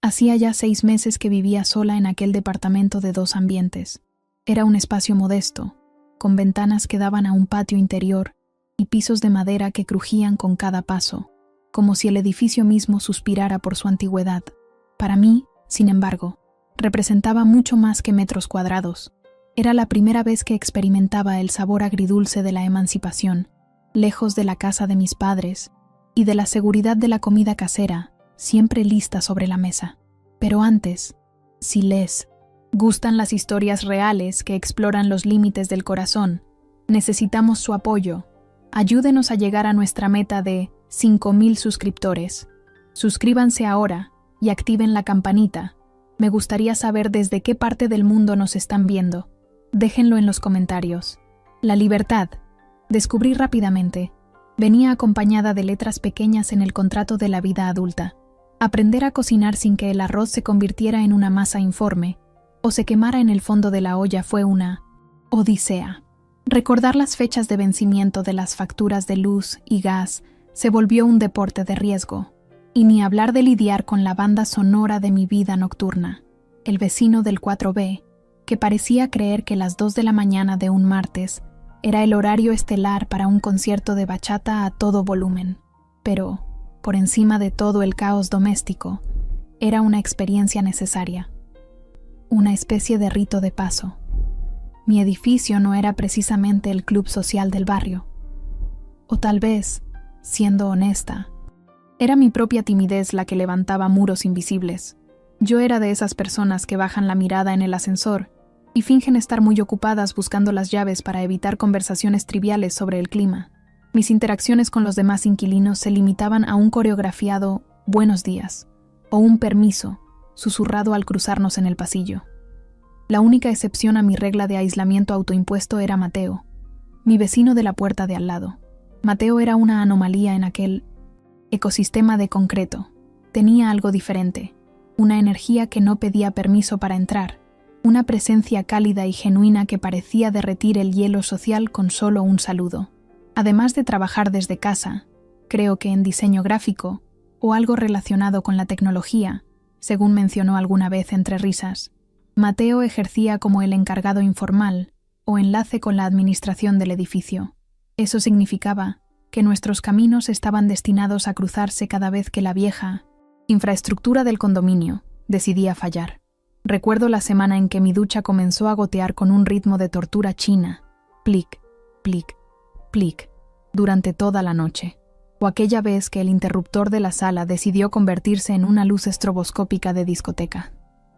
Hacía ya 6 meses que vivía sola en aquel departamento de 2 ambientes. Era un espacio modesto, con ventanas que daban a un patio interior y pisos de madera que crujían con cada paso, como si el edificio mismo suspirara por su antigüedad. Para mí, sin embargo, representaba mucho más que metros cuadrados. Era la primera vez que experimentaba el sabor agridulce de la emancipación, lejos de la casa de mis padres y de la seguridad de la comida casera, siempre lista sobre la mesa. Pero antes, si les gustan las historias reales que exploran los límites del corazón, necesitamos su apoyo. Ayúdenos a llegar a nuestra meta de 5,000 suscriptores. Suscríbanse ahora y activen la campanita. Me gustaría saber desde qué parte del mundo nos están viendo. Déjenlo en los comentarios. La libertad, descubrí rápidamente, venía acompañada de letras pequeñas en el contrato de la vida adulta. Aprender a cocinar sin que el arroz se convirtiera en una masa informe o se quemara en el fondo de la olla fue una odisea. Recordar las fechas de vencimiento de las facturas de luz y gas se volvió un deporte de riesgo. Y ni hablar de lidiar con la banda sonora de mi vida nocturna, el vecino del 4B, que parecía creer que las 2 de la mañana de un martes era el horario estelar para un concierto de bachata a todo volumen. Pero, por encima de todo el caos doméstico, era una experiencia necesaria. Una especie de rito de paso. Mi edificio no era precisamente el club social del barrio. O tal vez, siendo honesta, era mi propia timidez la que levantaba muros invisibles. Yo era de esas personas que bajan la mirada en el ascensor y fingen estar muy ocupadas buscando las llaves para evitar conversaciones triviales sobre el clima. Mis interacciones con los demás inquilinos se limitaban a un coreografiado «buenos días» o un permiso, susurrado al cruzarnos en el pasillo. La única excepción a mi regla de aislamiento autoimpuesto era Mateo, mi vecino de la puerta de al lado. Mateo era una anomalía en aquel ecosistema de concreto. Tenía algo diferente, una energía que no pedía permiso para entrar, una presencia cálida y genuina que parecía derretir el hielo social con solo un saludo. Además de trabajar desde casa, creo que en diseño gráfico o algo relacionado con la tecnología, según mencionó alguna vez entre risas, Mateo ejercía como el encargado informal o enlace con la administración del edificio. Eso significaba que nuestros caminos estaban destinados a cruzarse cada vez que la vieja infraestructura del condominio decidía fallar. Recuerdo la semana en que mi ducha comenzó a gotear con un ritmo de tortura china, plic, plic, plic, durante toda la noche. O aquella vez que el interruptor de la sala decidió convertirse en una luz estroboscópica de discoteca.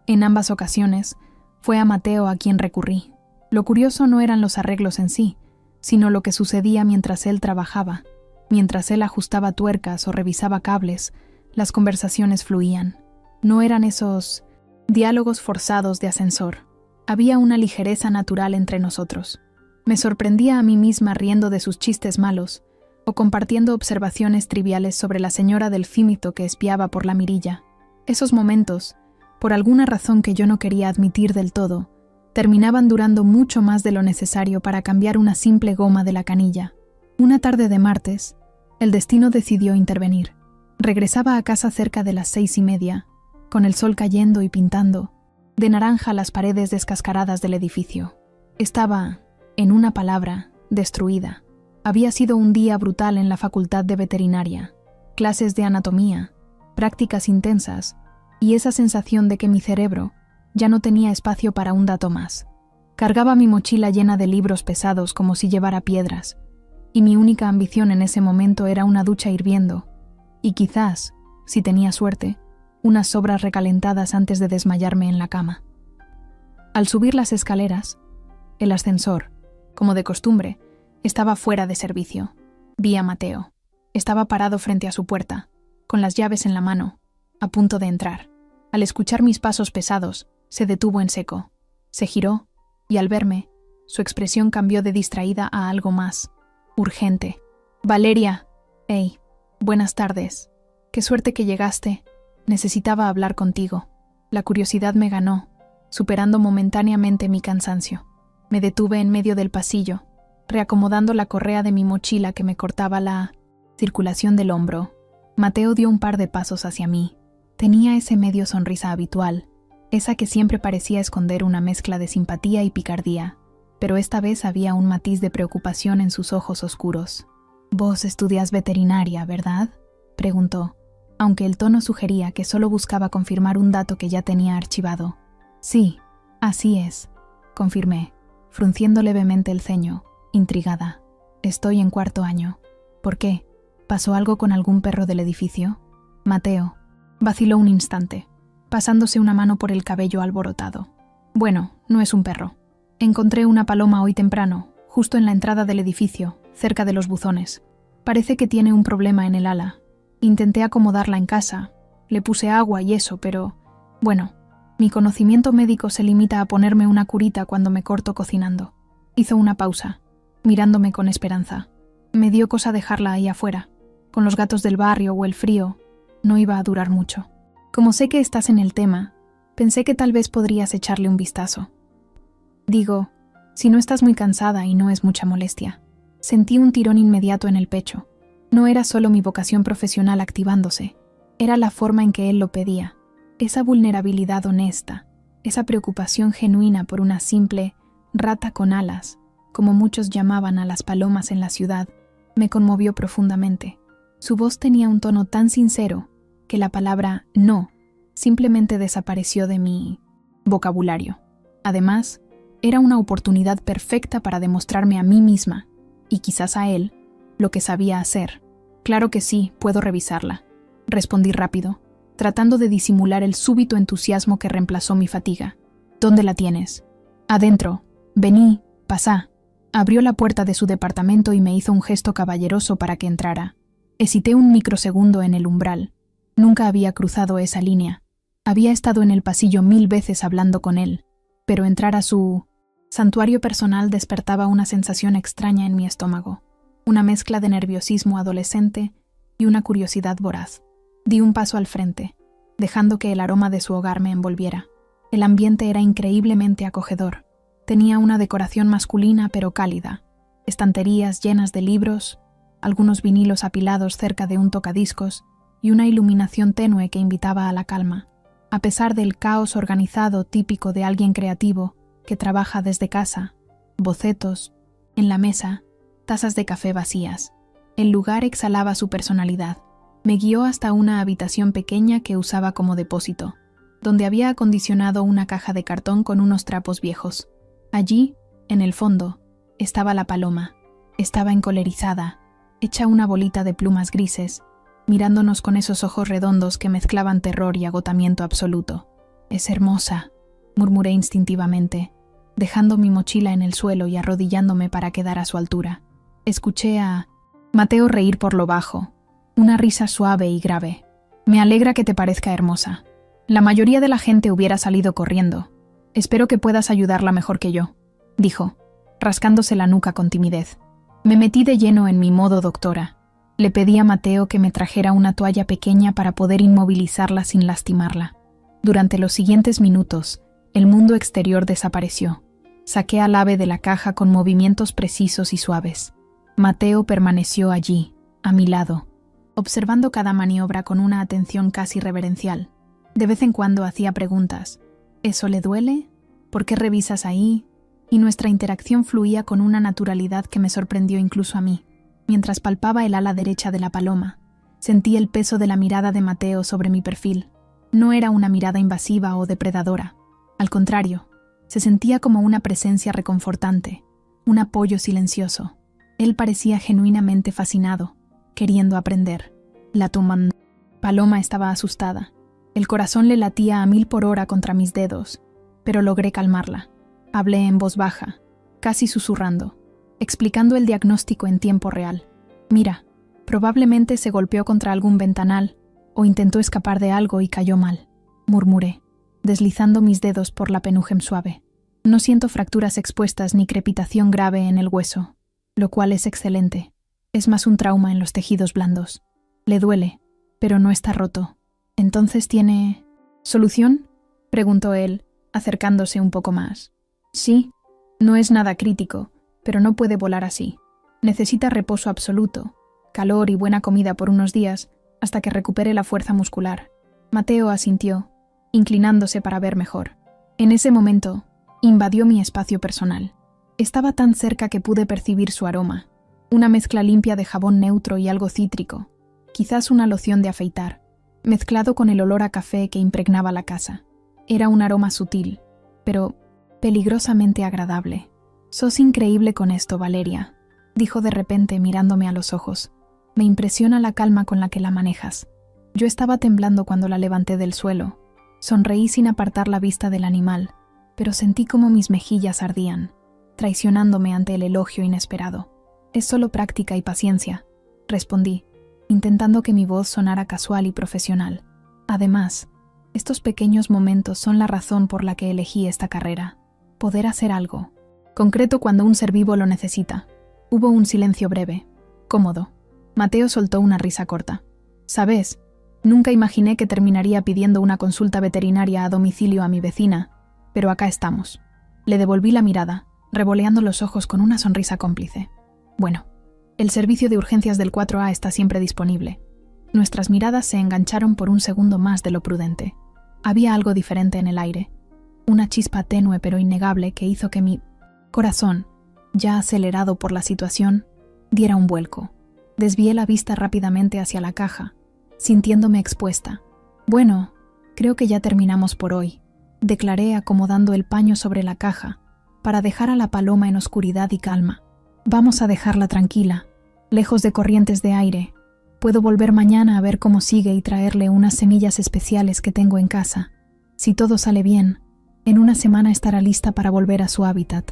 En ambas ocasiones, fue a Mateo a quien recurrí. Lo curioso no eran los arreglos en sí, sino lo que sucedía mientras él trabajaba. Mientras él ajustaba tuercas o revisaba cables, las conversaciones fluían. No eran esos diálogos forzados de ascensor. Había una ligereza natural entre nosotros. Me sorprendía a mí misma riendo de sus chistes malos o compartiendo observaciones triviales sobre la señora del fímito que espiaba por la mirilla. Esos momentos, por alguna razón que yo no quería admitir del todo, terminaban durando mucho más de lo necesario para cambiar una simple goma de la canilla. Una tarde de martes, el destino decidió intervenir. Regresaba a casa cerca de las 6:30, con el sol cayendo y pintando de naranja las paredes descascaradas del edificio. Estaba, en una palabra, destruida. Había sido un día brutal en la facultad de veterinaria, clases de anatomía, prácticas intensas y esa sensación de que mi cerebro ya no tenía espacio para un dato más. Cargaba mi mochila llena de libros pesados como si llevara piedras, y mi única ambición en ese momento era una ducha hirviendo, y quizás, si tenía suerte, unas sobras recalentadas antes de desmayarme en la cama. Al subir las escaleras, el ascensor, como de costumbre, estaba fuera de servicio. Vi a Mateo. Estaba parado frente a su puerta, con las llaves en la mano, a punto de entrar. Al escuchar mis pasos pesados, se detuvo en seco. Se giró, y al verme, su expresión cambió de distraída a algo más urgente. «Valeria, hey, buenas tardes. Qué suerte que llegaste. Necesitaba hablar contigo». La curiosidad me ganó, superando momentáneamente mi cansancio. Me detuve en medio del pasillo, reacomodando la correa de mi mochila que me cortaba la circulación del hombro. Mateo dio un par de pasos hacia mí. Tenía ese medio sonrisa habitual, esa que siempre parecía esconder una mezcla de simpatía y picardía, pero esta vez había un matiz de preocupación en sus ojos oscuros. «Vos estudias veterinaria, ¿verdad?», preguntó, aunque el tono sugería que solo buscaba confirmar un dato que ya tenía archivado. «Sí, así es», confirmé, frunciendo levemente el ceño, intrigada. «Estoy en 4º año». «¿Por qué? ¿Pasó algo con algún perro del edificio?» Mateo vaciló un instante, pasándose una mano por el cabello alborotado. «Bueno, no es un perro. Encontré una paloma hoy temprano, justo en la entrada del edificio, cerca de los buzones. Parece que tiene un problema en el ala. Intenté acomodarla en casa, le puse agua y eso, pero... Bueno, mi conocimiento médico se limita a ponerme una curita cuando me corto cocinando». Hizo una pausa, mirándome con esperanza. Me dio cosa dejarla ahí afuera. Con los gatos del barrio o el frío, no iba a durar mucho. Como sé que estás en el tema, pensé que tal vez podrías echarle un vistazo. Digo, si no estás muy cansada y no es mucha molestia. Sentí un tirón inmediato en el pecho. No era solo mi vocación profesional activándose, era la forma en que él lo pedía. Esa vulnerabilidad honesta, esa preocupación genuina por una simple rata con alas, como muchos llamaban a las palomas en la ciudad, me conmovió profundamente. Su voz tenía un tono tan sincero que la palabra «no» simplemente desapareció de mi vocabulario. Además, era una oportunidad perfecta para demostrarme a mí misma, y quizás a él, lo que sabía hacer. «Claro que sí, puedo revisarla», respondí rápido, tratando de disimular el súbito entusiasmo que reemplazó mi fatiga. «¿Dónde la tienes?» «Adentro. Vení, pasá». Abrió la puerta de su departamento y me hizo un gesto caballeroso para que entrara. Hesité un microsegundo en el umbral. Nunca había cruzado esa línea. Había estado en el pasillo 1000 veces hablando con él, pero entrar a su santuario personal despertaba una sensación extraña en mi estómago, una mezcla de nerviosismo adolescente y una curiosidad voraz. Di un paso al frente, dejando que el aroma de su hogar me envolviera. El ambiente era increíblemente acogedor. Tenía una decoración masculina pero cálida, estanterías llenas de libros, algunos vinilos apilados cerca de un tocadiscos y una iluminación tenue que invitaba a la calma. A pesar del caos organizado típico de alguien creativo que trabaja desde casa, bocetos, en la mesa, tazas de café vacías, el lugar exhalaba su personalidad. Me guió hasta una habitación pequeña que usaba como depósito, donde había acondicionado una caja de cartón con unos trapos viejos. Allí, en el fondo, estaba la paloma. Estaba encolerizada, hecha una bolita de plumas grises, mirándonos con esos ojos redondos que mezclaban terror y agotamiento absoluto. «Es hermosa», murmuré instintivamente, dejando mi mochila en el suelo y arrodillándome para quedar a su altura. Escuché a Mateo reír por lo bajo, una risa suave y grave. «Me alegra que te parezca hermosa. La mayoría de la gente hubiera salido corriendo. Espero que puedas ayudarla mejor que yo», dijo, rascándose la nuca con timidez. Me metí de lleno en mi modo doctora. Le pedí a Mateo que me trajera una toalla pequeña para poder inmovilizarla sin lastimarla. Durante los siguientes minutos, el mundo exterior desapareció. Saqué al ave de la caja con movimientos precisos y suaves. Mateo permaneció allí, a mi lado, observando cada maniobra con una atención casi reverencial. De vez en cuando hacía preguntas. «¿Eso le duele? ¿Por qué revisas ahí?». Y nuestra interacción fluía con una naturalidad que me sorprendió incluso a mí. Mientras palpaba el ala derecha de la paloma, sentí el peso de la mirada de Mateo sobre mi perfil. No era una mirada invasiva o depredadora. Al contrario, se sentía como una presencia reconfortante, un apoyo silencioso. Él parecía genuinamente fascinado, queriendo aprender. La paloma estaba asustada. El corazón le latía a 1000 por hora contra mis dedos, pero logré calmarla. Hablé en voz baja, casi susurrando, explicando el diagnóstico en tiempo real. «Mira, probablemente se golpeó contra algún ventanal o intentó escapar de algo y cayó mal», murmuré, deslizando mis dedos por la penujem suave. «No siento fracturas expuestas ni crepitación grave en el hueso, lo cual es excelente. Es más un trauma en los tejidos blandos. Le duele, pero no está roto. Entonces tiene... ¿solución?», preguntó él, acercándose un poco más. «Sí, no es nada crítico, pero no puede volar así. Necesita reposo absoluto, calor y buena comida por unos días hasta que recupere la fuerza muscular. Mateo asintió, inclinándose para ver mejor. En ese momento, invadió mi espacio personal. Estaba tan cerca que pude percibir su aroma, una mezcla limpia de jabón neutro y algo cítrico, quizás una loción de afeitar, mezclado con el olor a café que impregnaba la casa. Era un aroma sutil, pero peligrosamente agradable. «Sos increíble con esto, Valeria», dijo de repente mirándome a los ojos. «Me impresiona la calma con la que la manejas». Yo estaba temblando cuando la levanté del suelo. Sonreí sin apartar la vista del animal, pero sentí como mis mejillas ardían, traicionándome ante el elogio inesperado. «Es solo práctica y paciencia», respondí, intentando que mi voz sonara casual y profesional. Además, estos pequeños momentos son la razón por la que elegí esta carrera. Poder hacer algo concreto cuando un ser vivo lo necesita. Hubo un silencio breve, cómodo. Mateo soltó una risa corta. «¿Sabes? Nunca imaginé que terminaría pidiendo una consulta veterinaria a domicilio a mi vecina, pero acá estamos». Le devolví la mirada, revoleando los ojos con una sonrisa cómplice. «Bueno, el servicio de urgencias del 4A está siempre disponible». Nuestras miradas se engancharon por un segundo más de lo prudente. Había algo diferente en el aire, una chispa tenue pero innegable que hizo que mi corazón, ya acelerado por la situación, diera un vuelco. Desvié la vista rápidamente hacia la caja, sintiéndome expuesta. «Bueno, creo que ya terminamos por hoy», declaré acomodando el paño sobre la caja para dejar a la paloma en oscuridad y calma. «Vamos a dejarla tranquila, lejos de corrientes de aire. Puedo volver mañana a ver cómo sigue y traerle unas semillas especiales que tengo en casa. Si todo sale bien, en una semana estará lista para volver a su hábitat».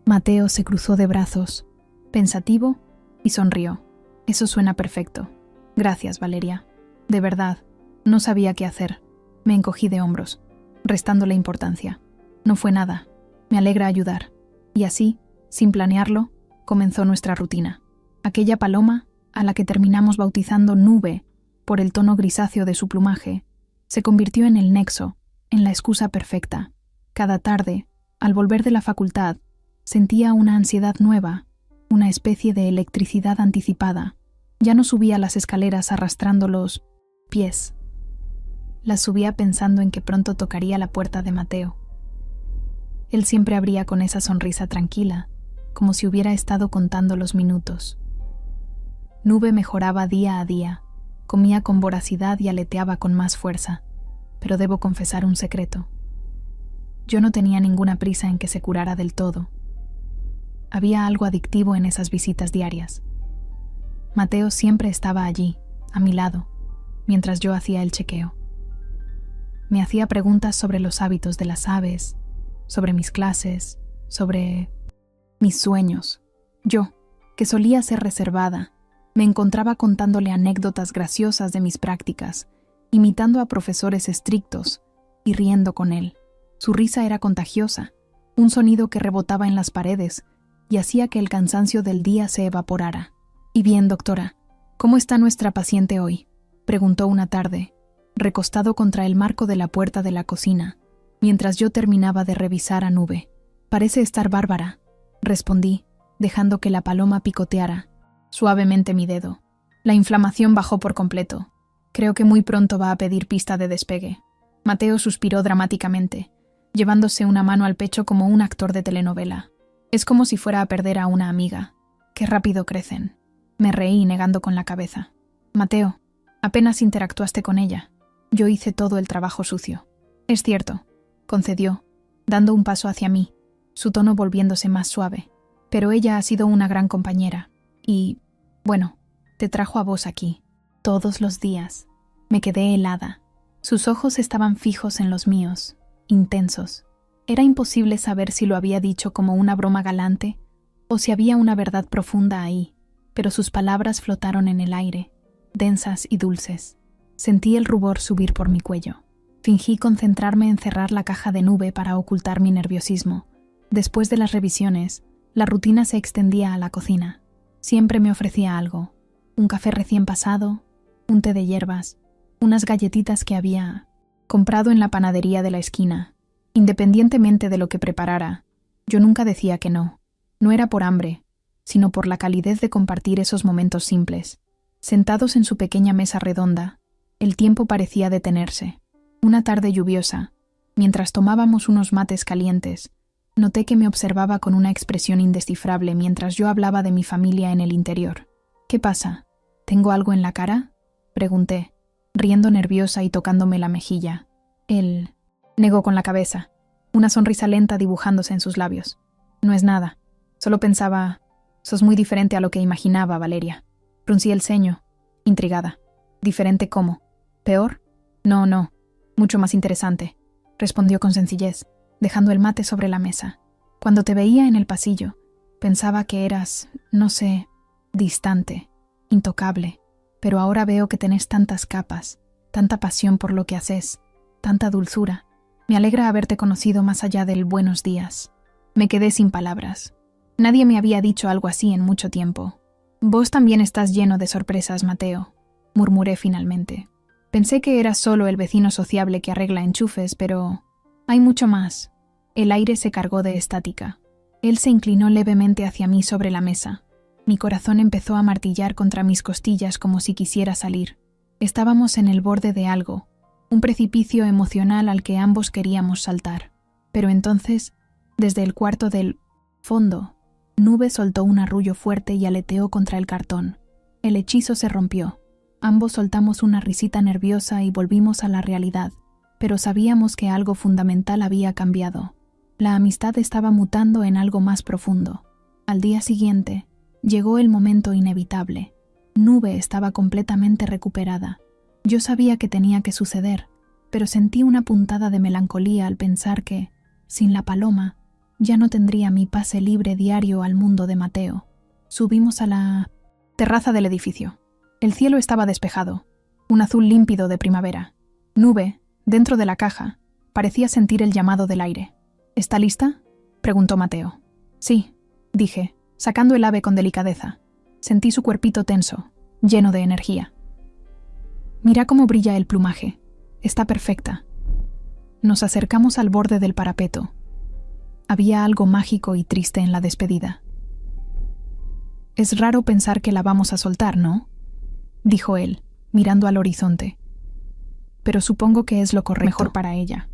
Mateo se cruzó de brazos, pensativo, y sonrió. «Eso suena perfecto. Gracias, Valeria. De verdad, no sabía qué hacer». Me encogí de hombros, restándole importancia. «No fue nada. Me alegra ayudar». Y así, sin planearlo, comenzó nuestra rutina. Aquella paloma, a la que terminamos bautizando Nube por el tono grisáceo de su plumaje, se convirtió en el nexo, en la excusa perfecta. Cada tarde, al volver de la facultad, sentía una ansiedad nueva, una especie de electricidad anticipada. Ya no subía las escaleras arrastrando los pies. Las subía pensando en que pronto tocaría la puerta de Mateo. Él siempre abría con esa sonrisa tranquila, como si hubiera estado contando los minutos. Nube mejoraba día a día, comía con voracidad y aleteaba con más fuerza, pero debo confesar un secreto. Yo no tenía ninguna prisa en que se curara del todo. Había algo adictivo en esas visitas diarias. Mateo siempre estaba allí, a mi lado, mientras yo hacía el chequeo. Me hacía preguntas sobre los hábitos de las aves, sobre mis clases, sobre mis sueños. Yo, que solía ser reservada, me encontraba contándole anécdotas graciosas de mis prácticas, imitando a profesores estrictos y riendo con él. Su risa era contagiosa, un sonido que rebotaba en las paredes y hacía que el cansancio del día se evaporara. «Y bien, doctora, ¿cómo está nuestra paciente hoy?», preguntó una tarde, recostado contra el marco de la puerta de la cocina, mientras yo terminaba de revisar a Nube. «Parece estar bárbara», respondí, dejando que la paloma picoteara suavemente mi dedo. La inflamación bajó por completo. Creo que muy pronto va a pedir pista de despegue. Mateo suspiró dramáticamente, llevándose una mano al pecho como un actor de telenovela. Es como si fuera a perder a una amiga. Qué rápido crecen. Me reí negando con la cabeza. «Mateo, apenas interactuaste con ella. Yo hice todo el trabajo sucio». «Es cierto», concedió, dando un paso hacia mí, su tono volviéndose más suave. «Pero ella ha sido una gran compañera. Y, bueno, te trajo a vos aquí, todos los días». Me quedé helada. Sus ojos estaban fijos en los míos, intensos. Era imposible saber si lo había dicho como una broma galante o si había una verdad profunda ahí, pero sus palabras flotaron en el aire, densas y dulces. Sentí el rubor subir por mi cuello. Fingí concentrarme en cerrar la caja de Nube para ocultar mi nerviosismo. Después de las revisiones, la rutina se extendía a la cocina. Siempre me ofrecía algo: un café recién pasado, un té de hierbas, unas galletitas que había comprado en la panadería de la esquina. Independientemente de lo que preparara, yo nunca decía que no. No era por hambre, sino por la calidez de compartir esos momentos simples. Sentados en su pequeña mesa redonda, el tiempo parecía detenerse. Una tarde lluviosa, mientras tomábamos unos mates calientes, noté que me observaba con una expresión indescifrable mientras yo hablaba de mi familia en el interior. «¿Qué pasa? ¿Tengo algo en la cara?», pregunté, riendo nerviosa y tocándome la mejilla. Él negó con la cabeza, una sonrisa lenta dibujándose en sus labios. «No es nada. Solo pensaba, sos muy diferente a lo que imaginaba, Valeria». Fruncí el ceño, intrigada. «¿Diferente cómo? ¿Peor?» No, mucho más interesante», respondió con sencillez, dejando el mate sobre la mesa. «Cuando te veía en el pasillo, pensaba que eras, no sé, distante, intocable, pero ahora veo que tenés tantas capas, tanta pasión por lo que haces, tanta dulzura. Me alegra haberte conocido más allá del buenos días». Me quedé sin palabras. Nadie me había dicho algo así en mucho tiempo. «Vos también estás lleno de sorpresas, Mateo», murmuré finalmente. «Pensé que eras solo el vecino sociable que arregla enchufes, pero hay mucho más». El aire se cargó de estática. Él se inclinó levemente hacia mí sobre la mesa. Mi corazón empezó a martillar contra mis costillas como si quisiera salir. Estábamos en el borde de algo, un precipicio emocional al que ambos queríamos saltar. Pero entonces, desde el cuarto del fondo, Nube soltó un arrullo fuerte y aleteó contra el cartón. El hechizo se rompió. Ambos soltamos una risita nerviosa y volvimos a la realidad, pero sabíamos que algo fundamental había cambiado. La amistad estaba mutando en algo más profundo. Al día siguiente, llegó el momento inevitable. Nube estaba completamente recuperada. Yo sabía que tenía que suceder, pero sentí una puntada de melancolía al pensar que, sin la paloma, ya no tendría mi pase libre diario al mundo de Mateo. Subimos a la terraza del edificio. El cielo estaba despejado, un azul límpido de primavera. Nube, dentro de la caja, parecía sentir el llamado del aire. «¿Está lista?», preguntó Mateo. «Sí», dije, sacando el ave con delicadeza. Sentí su cuerpito tenso, lleno de energía. «Mira cómo brilla el plumaje. Está perfecta». Nos acercamos al borde del parapeto. Había algo mágico y triste en la despedida. «Es raro pensar que la vamos a soltar, ¿no?», dijo él, mirando al horizonte. «Pero supongo que es lo correcto. Mejor para ella.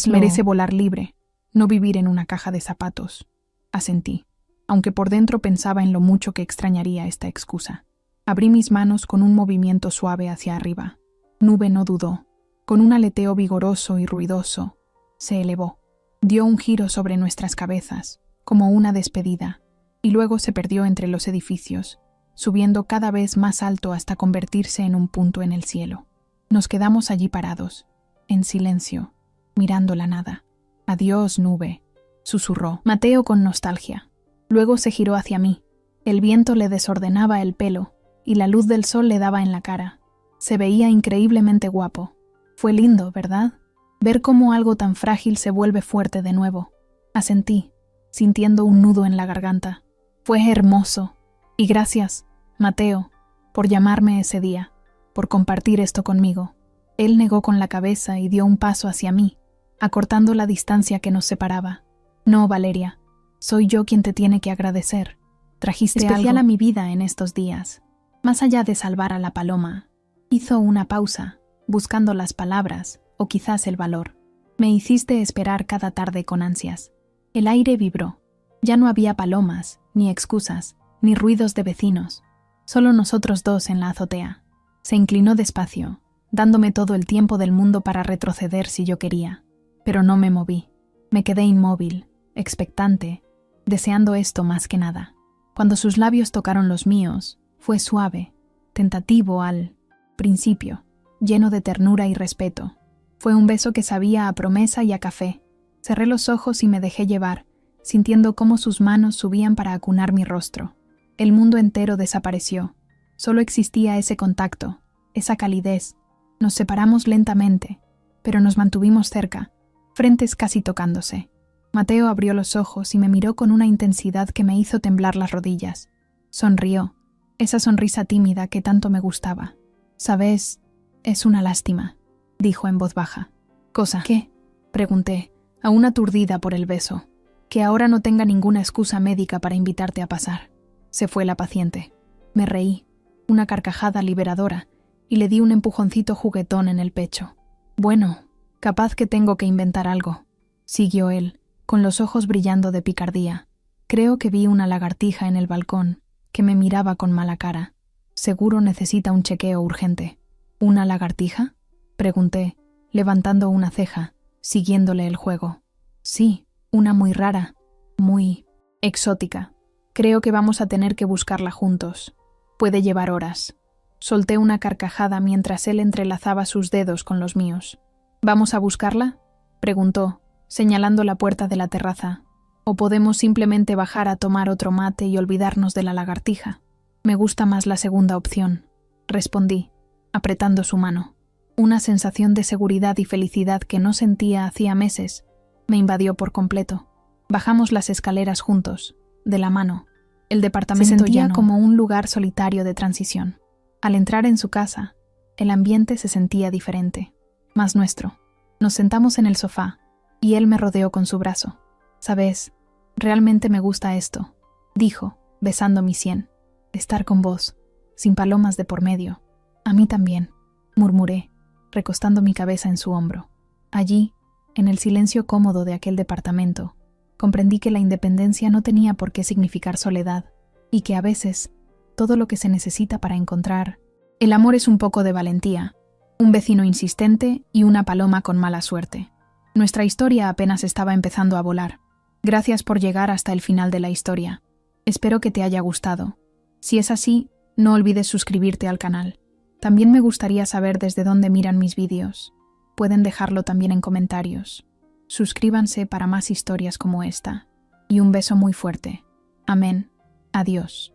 Merece volar libre, no vivir en una caja de zapatos», asentí, aunque por dentro pensaba en lo mucho que extrañaría esta excusa. Abrí mis manos con un movimiento suave hacia arriba. Nube no dudó. Con un aleteo vigoroso y ruidoso, se elevó. Dio un giro sobre nuestras cabezas, como una despedida, y luego se perdió entre los edificios, subiendo cada vez más alto hasta convertirse en un punto en el cielo. Nos quedamos allí parados, en silencio, mirando la nada. «Adiós, Nube», susurró Mateo con nostalgia. Luego se giró hacia mí. El viento le desordenaba el pelo, y la luz del sol le daba en la cara. Se veía increíblemente guapo. Fue lindo, ¿verdad? Ver cómo algo tan frágil se vuelve fuerte de nuevo. Asentí, sintiendo un nudo en la garganta. Fue hermoso. Y gracias, Mateo, por llamarme ese día, por compartir esto conmigo. Él negó con la cabeza y dio un paso hacia mí, acortando la distancia que nos separaba. «No, Valeria, soy yo quien te tiene que agradecer. Trajiste especial a mi vida en estos días. Más allá de salvar a la paloma». Hizo una pausa, buscando las palabras, o quizás el valor. «Me hiciste esperar cada tarde con ansias». El aire vibró. Ya no había palomas, ni excusas, ni ruidos de vecinos. Solo nosotros dos en la azotea. Se inclinó despacio, dándome todo el tiempo del mundo para retroceder si yo quería. Pero no me moví. Me quedé inmóvil, expectante, deseando esto más que nada. Cuando sus labios tocaron los míos, fue suave, tentativo al principio, lleno de ternura y respeto. Fue un beso que sabía a promesa y a café. Cerré los ojos y me dejé llevar, sintiendo cómo sus manos subían para acunar mi rostro. El mundo entero desapareció. Solo existía ese contacto, esa calidez. Nos separamos lentamente, pero nos mantuvimos cerca, frentes casi tocándose. Mateo abrió los ojos y me miró con una intensidad que me hizo temblar las rodillas. Sonrió, esa sonrisa tímida que tanto me gustaba. «Sabes, es una lástima», dijo en voz baja. «¿Cosa? ¿Qué?», pregunté, aún aturdida por el beso. «Que ahora no tenga ninguna excusa médica para invitarte a pasar». Se fue la paciente. Me reí, una carcajada liberadora, y le di un empujoncito juguetón en el pecho. «Bueno», Capaz que tengo que inventar algo, siguió él, con los ojos brillando de picardía. Creo que vi una lagartija en el balcón, que me miraba con mala cara. Seguro necesita un chequeo urgente. ¿Una lagartija?, pregunté, levantando una ceja, siguiéndole el juego. Sí, una muy rara, muy exótica. Creo que vamos a tener que buscarla juntos. Puede llevar horas. Solté una carcajada mientras él entrelazaba sus dedos con los míos. ¿Vamos a buscarla?, preguntó, señalando la puerta de la terraza. ¿O podemos simplemente bajar a tomar otro mate y olvidarnos de la lagartija? Me gusta más la segunda opción, respondí, apretando su mano. Una sensación de seguridad y felicidad que no sentía hacía meses me invadió por completo. Bajamos las escaleras juntos, de la mano. El departamento se sentía como un lugar solitario de transición. Al entrar en su casa, el ambiente se sentía diferente, más nuestro. Nos sentamos en el sofá, y él me rodeó con su brazo. «Sabes, realmente me gusta esto», dijo, besando mi sien. «Estar con vos, sin palomas de por medio». «A mí también», murmuré, recostando mi cabeza en su hombro. Allí, en el silencio cómodo de aquel departamento, comprendí que la independencia no tenía por qué significar soledad, y que a veces, todo lo que se necesita para encontrar el amor es un poco de valentía, un vecino insistente y una paloma con mala suerte. Nuestra historia apenas estaba empezando a volar. Gracias por llegar hasta el final de la historia. Espero que te haya gustado. Si es así, no olvides suscribirte al canal. También me gustaría saber desde dónde miran mis vídeos. Pueden dejarlo también en comentarios. Suscríbanse para más historias como esta. Y un beso muy fuerte. Amén. Adiós.